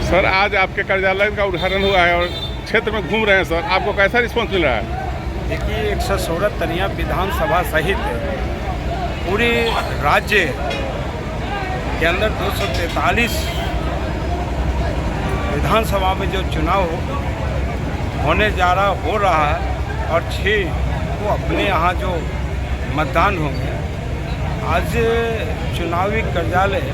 Sir आज आपके कार्यालय का उद्घाटन हुआ है और क्षेत्र में घूम रहे हैं सर, आपको कैसा रिस्पॉन्स मिल रहा है? देखिए 116 तनिया विधानसभा सहित पूरे राज्य के अंदर 243 विधानसभा में जो चुनाव होने जा रहा हो रहा है और 6 को अपने यहाँ जो मतदान होंगे। आज चुनावी कार्यालय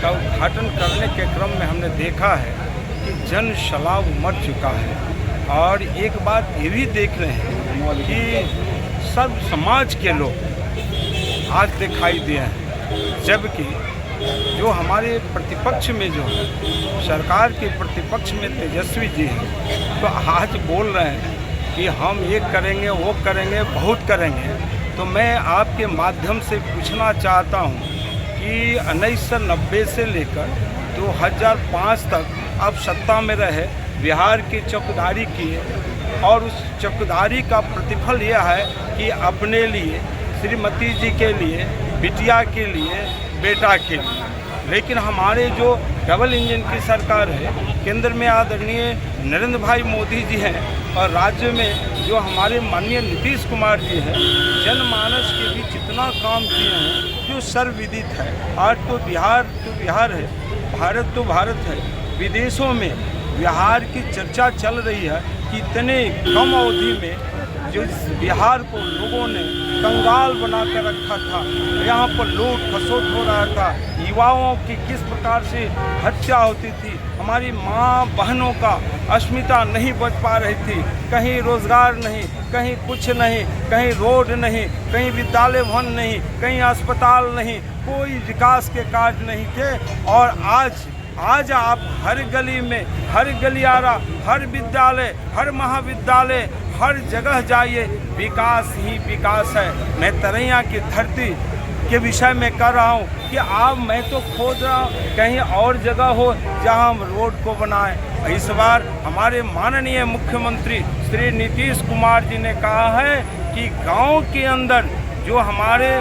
का उद्घाटन करने के क्रम में हमने देखा है कि जन सैलाब उमड़ चुका है और एक बात ये भी देख रहे हैं कि सब समाज के लोग आज दिखाई दिए हैं, जबकि जो हमारे प्रतिपक्ष में जो सरकार के प्रतिपक्ष में तेजस्वी जी हैं, तो आज बोल रहे हैं कि हम ये करेंगे वो करेंगे बहुत करेंगे। तो मैं आपके माध्यम से पूछना चाहता हूँ कि 1990 से लेकर 2005 तक आप सत्ता में रहे, बिहार की चौकीदारी किए और उस चौकीदारी का प्रतिफल यह है कि अपने लिए, श्रीमती जी के लिए, बिटिया के लिए, बेटा के लिए। लेकिन हमारे जो डबल इंजन की सरकार है, केंद्र में आदरणीय नरेंद्र भाई मोदी जी हैं और राज्य में जो हमारे माननीय नीतीश कुमार जी हैं, जनमानस के बीच इतना काम किए हैं जो सर्वविदित है। आज तो बिहार है, भारत तो भारत है। विदेशों में बिहार की चर्चा चल रही है कि इतने कम अवधि में जो बिहार को लोगों ने कंगाल बना कर रखा था, यहाँ पर लूट खसोट हो रहा था, युवाओं की किस प्रकार से हत्या होती थी, हमारी माँ बहनों का अस्मिता नहीं बच पा रही थी, कहीं रोजगार नहीं, कहीं कुछ नहीं, कहीं रोड नहीं, कहीं विद्यालय भवन नहीं, कहीं अस्पताल नहीं, कोई विकास के कार्य नहीं थे। और आज आप हर गली में, हर गलियारा, हर विद्यालय, हर महाविद्यालय, हर जगह जाइए, विकास ही विकास है। मैं तरैया की धरती के विषय में कर रहा हूँ कि मैं तो खोज रहा हूँ कहीं और जगह हो जहाँ हम रोड को बनाएं। इस बार हमारे माननीय मुख्यमंत्री श्री नीतीश कुमार जी ने कहा है कि गांव के अंदर जो हमारे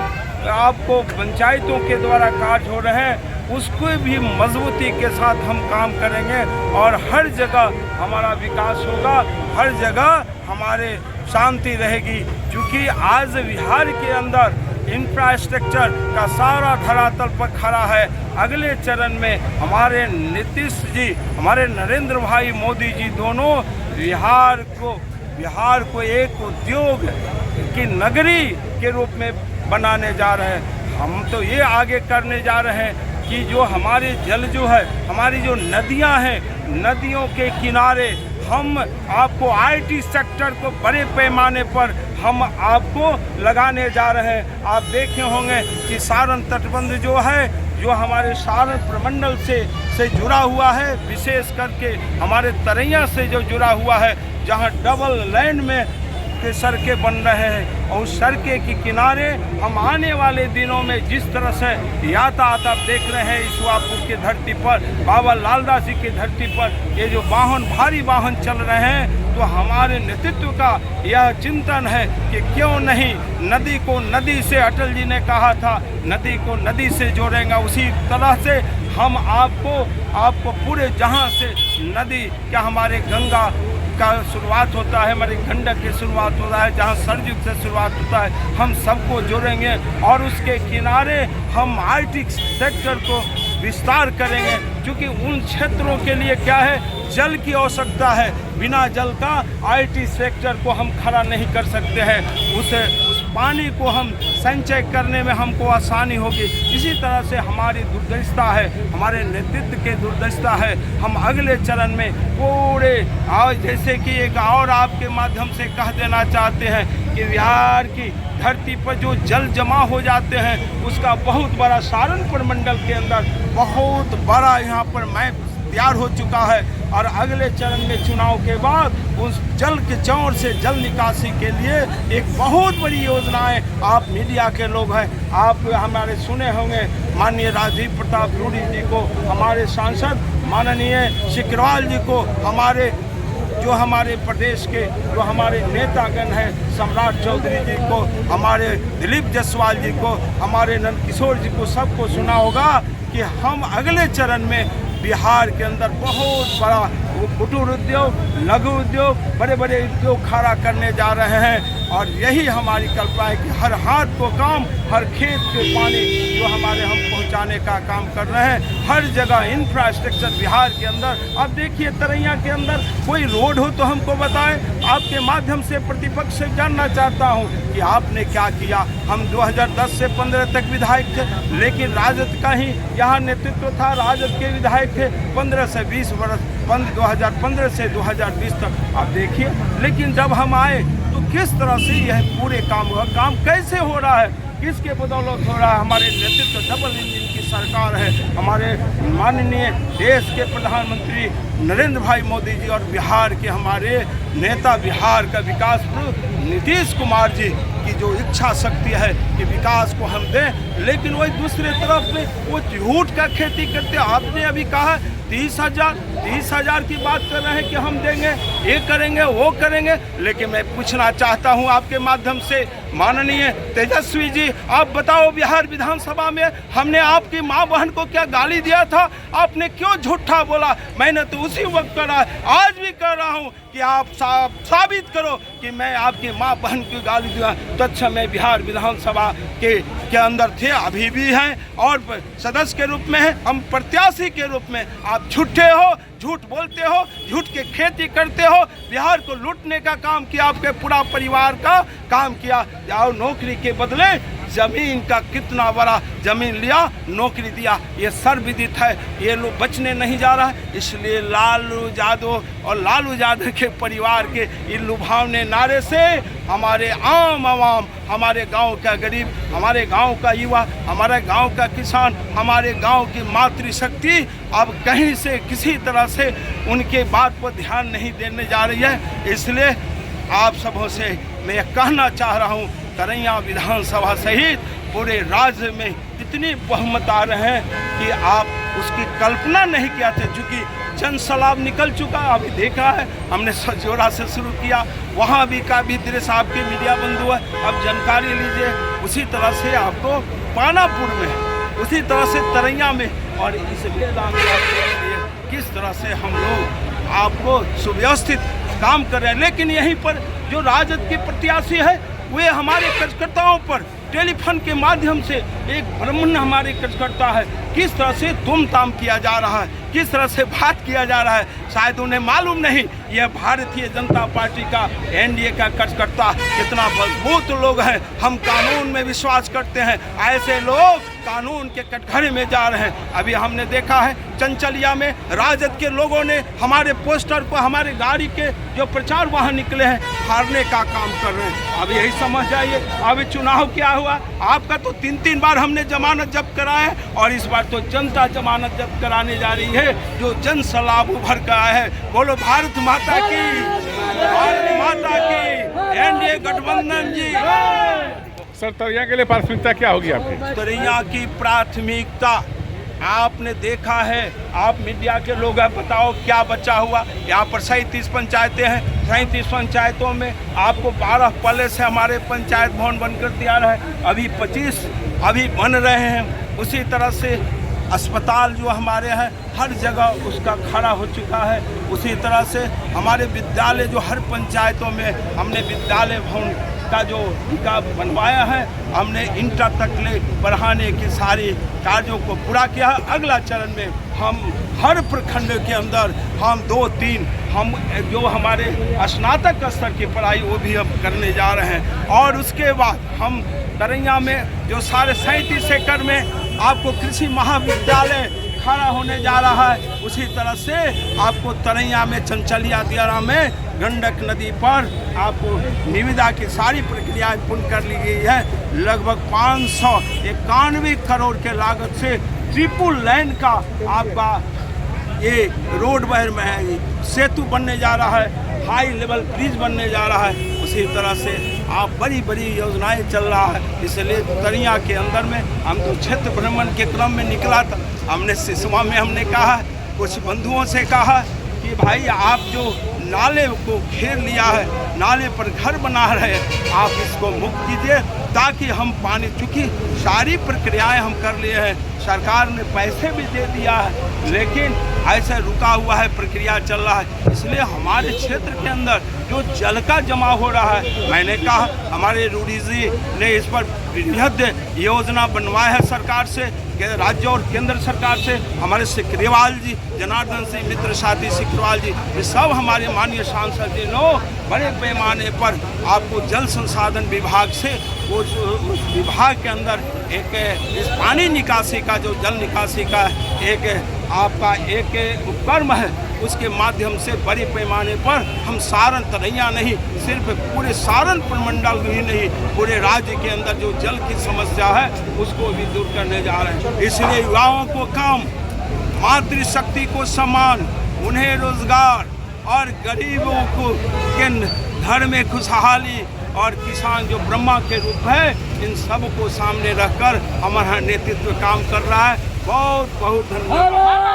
आपको पंचायतों के द्वारा कार्य हो रहे हैं, उसको भी मजबूती के साथ हम काम करेंगे और हर जगह हमारा विकास होगा, हर जगह हमारे शांति रहेगी। क्योंकि आज बिहार के अंदर इंफ्रास्ट्रक्चर का सारा धरातल पर खड़ा है। अगले चरण में हमारे नीतीश जी, हमारे नरेंद्र भाई मोदी जी दोनों बिहार को एक उद्योग की नगरी के रूप में बनाने जा रहे हैं। हम तो ये आगे करने जा रहे हैं कि जो हमारे जल जो है, हमारी जो नदियां हैं, नदियों के किनारे हम आपको आईटी सेक्टर को बड़े पैमाने पर हम आपको लगाने जा रहे हैं। आप देखे होंगे कि सारण तटबंध जो है, जो हमारे सारण प्रमंडल से जुड़ा हुआ है, विशेष करके हमारे तरैया से जो जुड़ा हुआ है, जहां डबल लाइन में के सड़कें बन रहे हैं और उस सड़कें के किनारे हम आने वाले दिनों में जिस तरह से यातायात आप देख रहे हैं ईश्वापुर की धरती पर, बाबा लालदास जी की धरती पर ये जो भारी वाहन चल रहे हैं, तो हमारे नेतृत्व का यह चिंतन है कि क्यों नहीं नदी को नदी से, अटल जी ने कहा था नदी को नदी से जोड़ेंगे, उसी तरह से हम आपको पूरे जहां से नदी क्या हमारे गंगा का शुरुआत होता है, हमारे गंडक की शुरुआत होता है, जहाँ सरयू से शुरुआत होता है, हम सबको जोड़ेंगे और उसके किनारे हम आईटी सेक्टर को विस्तार करेंगे। क्योंकि उन क्षेत्रों के लिए क्या है, जल की आवश्यकता है। बिना जल का आईटी सेक्टर को हम खड़ा नहीं कर सकते हैं। उस पानी को हम संचय करने में हमको आसानी होगी। इसी तरह से हमारी दूरदर्शिता है, हमारे नेतृत्व के दूरदर्शिता है। हम अगले चरण में पूरे जैसे कि एक और आपके माध्यम से कह देना चाहते हैं कि बिहार की धरती पर जो जल जमा हो जाते हैं, उसका बहुत बड़ा सारण प्रमंडल के अंदर बहुत बड़ा यहाँ पर मैप तैयार हो चुका है और अगले चरण में चुनाव के बाद उस जल के चौर से जल निकासी के लिए एक बहुत बड़ी योजनाएं, आप मीडिया के लोग हैं, आप हमारे सुने होंगे माननीय राजीव प्रताप रूडी जी को, हमारे सांसद माननीय सिकरवाल जी को, हमारे प्रदेश के जो हमारे नेतागण हैं सम्राट चौधरी जी को, हमारे दिलीप जायसवाल जी को, हमारे नंदकिशोर जी को, सबको सुना होगा कि हम अगले चरण में बिहार के अंदर बहुत बड़ा वो कुटीर उद्योग, लघु उद्योग, बड़े बड़े उद्योग खड़ा करने जा रहे हैं। और यही हमारी कल्पना है कि हर हाथ को काम, हर खेत के पानी जो हमारे हम पहुंचाने का काम कर रहे हैं। हर जगह इंफ्रास्ट्रक्चर बिहार के अंदर। अब देखिए तरैया के अंदर कोई रोड हो तो हमको बताएं। आपके माध्यम से प्रतिपक्ष से जानना चाहता हूं कि आपने क्या किया। हम 2010 से 15 तक विधायक थे, लेकिन राजद का ही यहाँ नेतृत्व था, राजद के विधायक थे 15 से 20 वर्ष, 2015 से 2020 तक आप देखिए। लेकिन जब हम आए तो किस तरह से यह पूरे काम हुआ, काम कैसे हो रहा है, किसके बदौलत हो रहा है। हमारे नेतृत्व डबल इंजन की सरकार है। हमारे माननीय देश के प्रधानमंत्री नरेंद्र भाई मोदी जी और बिहार के हमारे नेता, बिहार का विकास नीतीश कुमार जी की जो इच्छा शक्ति है कि विकास को हम दें, लेकिन वही दूसरे तरफ में वो झूठ का खेती करते। आपने अभी कहा 30,000 की बात कर रहे हैं कि हम देंगे, ये करेंगे, वो करेंगे। लेकिन मैं पूछना चाहता हूं आपके माध्यम से माननीय तेजस्वी जी, आप बताओ बिहार विधानसभा में हमने आपकी माँ बहन को क्या गाली दिया था? आपने क्यों झूठा बोला? मैंने तो उसी वक्त करा, आज भी कर रहा हूं कि आप साबित करो कि मैं आपकी माँ बहन की गाली दिया। तो अच्छा, मैं बिहार विधानसभा के अंदर थे, अभी भी हैं और सदस्य के रूप में हैं, हम प्रत्याशी के रूप में। आप झूठे हो, झूठ बोलते हो, झूठ के खेती करते हो, बिहार को लूटने का काम किया, आपके पूरा परिवार का काम किया। और नौकरी के बदले जमीन का कितना बड़ा जमीन लिया, नौकरी दिया, ये सर्वविदित है। ये लोग बचने नहीं जा रहा है। इसलिए लालू यादव और लालू यादव के परिवार के इन लुभावने नारे से हमारे आम आवाम, हमारे गांव का गरीब, हमारे गांव का युवा, हमारे गांव का किसान, हमारे गांव की मातृशक्ति अब कहीं से किसी तरह से उनके बात पर ध्यान नहीं देने जा रही है। इसलिए आप सबों से मैं कहना चाह रहा हूँ, तरैया विधानसभा सहित पूरे राज्य में इतनी बहुमत आ रहे हैं कि आप उसकी कल्पना नहीं किया थे। चूँकि जन सैलाब निकल चुका, अभी देखा है हमने सजोरा से शुरू किया, वहाँ भी का भी दृश्य आपके मीडिया बंधु है, अब जानकारी लीजिए। उसी तरह से आपको पानापुर में, उसी तरह से तरैया में और इस मेला में किस तरह से हम लोग आपको सुव्यवस्थित काम कर रहे हैं। लेकिन यहीं पर जो राजद के प्रत्याशी है वे हमारे कार्यकर्ताओं पर टेलीफोन के माध्यम से, एक ब्राह्मण हमारे कार्यकर्ता है, किस तरह से तुम-ताम किया जा रहा है, किस तरह से बात किया जा रहा है, शायद उन्हें मालूम नहीं यह भारतीय जनता पार्टी का, एनडीए का कार्यकर्ता कितना मजबूत लोग हैं। हम कानून में विश्वास करते हैं, ऐसे लोग कानून के कटघरे में जा रहे हैं। अभी हमने देखा है चंचलिया में राजद के लोगों ने हमारे पोस्टर पर, हमारे गाड़ी के जो प्रचार वहाँ निकले हैं, हारने का काम कर रहे हैं। अब यही समझ जाइए, अभी चुनाव क्या हुआ, आपका तो 3 बार हमने जमानत जब्त कराया है और इस बार तो जनता जमानत जब्त कराने जा रही है, जो जन सैलाब उभर कर आया है। बोलो भारत माता की, भारत माता की, एनडीए गठबंधन जी। सर, तरैया के लिए प्राथमिकता क्या होगी आपकी? तरैया की प्राथमिकता आपने देखा है, आप मीडिया के लोग हैं, बताओ क्या बचा हुआ। यहाँ पर 37 पंचायतें हैं, 37 पंचायतों में आपको 12 पहले से हमारे पंचायत भवन बनकर तैयार है, अभी 25 अभी बन रहे हैं। उसी तरह से अस्पताल जो हमारे हैं हर जगह उसका खड़ा हो चुका है। उसी तरह से हमारे विद्यालय जो हर पंचायतों में हमने विद्यालय भवन का जो उनका बनवाया है, हमने इंटर तक ले बढ़ाने की सारी कार्यों को पूरा किया है। अगला चरण में हम हर प्रखंड के अंदर हम 2-3 हम जो हमारे स्नातक स्तर की पढ़ाई वो भी हम करने जा रहे हैं। और उसके बाद हम तरैया में जो सारे 37 एकड़ में आपको कृषि महाविद्यालय खड़ा होने जा रहा है। उसी तरह से आपको तरैया में, चंचलिया दियारा में गंडक नदी पर आपको निविदा की सारी प्रक्रियाएं पूर्ण कर ली गई है। लगभग 591 करोड़ के लागत से ट्रिपल लाइन का आपका ये रोड सेतु बनने जा रहा है, हाई लेवल ब्रिज बनने जा रहा है। उसी तरह से आप बड़ी बड़ी योजनाएं चल रहा है। इसलिए तरैया के अंदर में हम तो क्षेत्र भ्रमण के क्रम में निकला था, हमने सिसवा में हमने कहा, कुछ बंधुओं से कहा कि भाई आप जो नाले को घेर लिया है, नाले पर घर बना रहे हैं, आप इसको मुक्त कीजिए ताकि हम पानी, चूँकि सारी प्रक्रियाएं हम कर लिए हैं, सरकार ने पैसे भी दे दिया है, लेकिन ऐसे रुका हुआ है, प्रक्रिया चल रहा है। इसलिए हमारे क्षेत्र के अंदर जो जल का जमा हो रहा है, मैंने कहा हमारे रूडी जी ने इस पर बृहद योजना बनवाया है सरकार से, राज्य और केंद्र सरकार से। हमारे सिकरीवाल जी, जनार्दन सिंह मित्र साथी सिकरीवाल जी, ये सब हमारे माननीय सांसद जी लोग बड़े पैमाने पर आपको जल संसाधन विभाग से उस विभाग के अंदर एक इस पानी निकासी का, जो जल निकासी का एक आपका एक उपक्रम है, उसके माध्यम से बड़े पैमाने पर हम सारण तरैया नहीं, सिर्फ पूरे सारण प्रमंडल ही नहीं, पूरे राज्य के अंदर जो जल की समस्या है उसको भी दूर करने जा रहे हैं। इसलिए युवाओं को काम, मातृशक्ति को सम्मान, उन्हें रोजगार और गरीबों को के घर में खुशहाली और किसान जो ब्रह्मा के रूप है, इन सब को सामने रखकर हमारा नेतृत्व काम कर रहा है। बहुत बहुत धन्यवाद।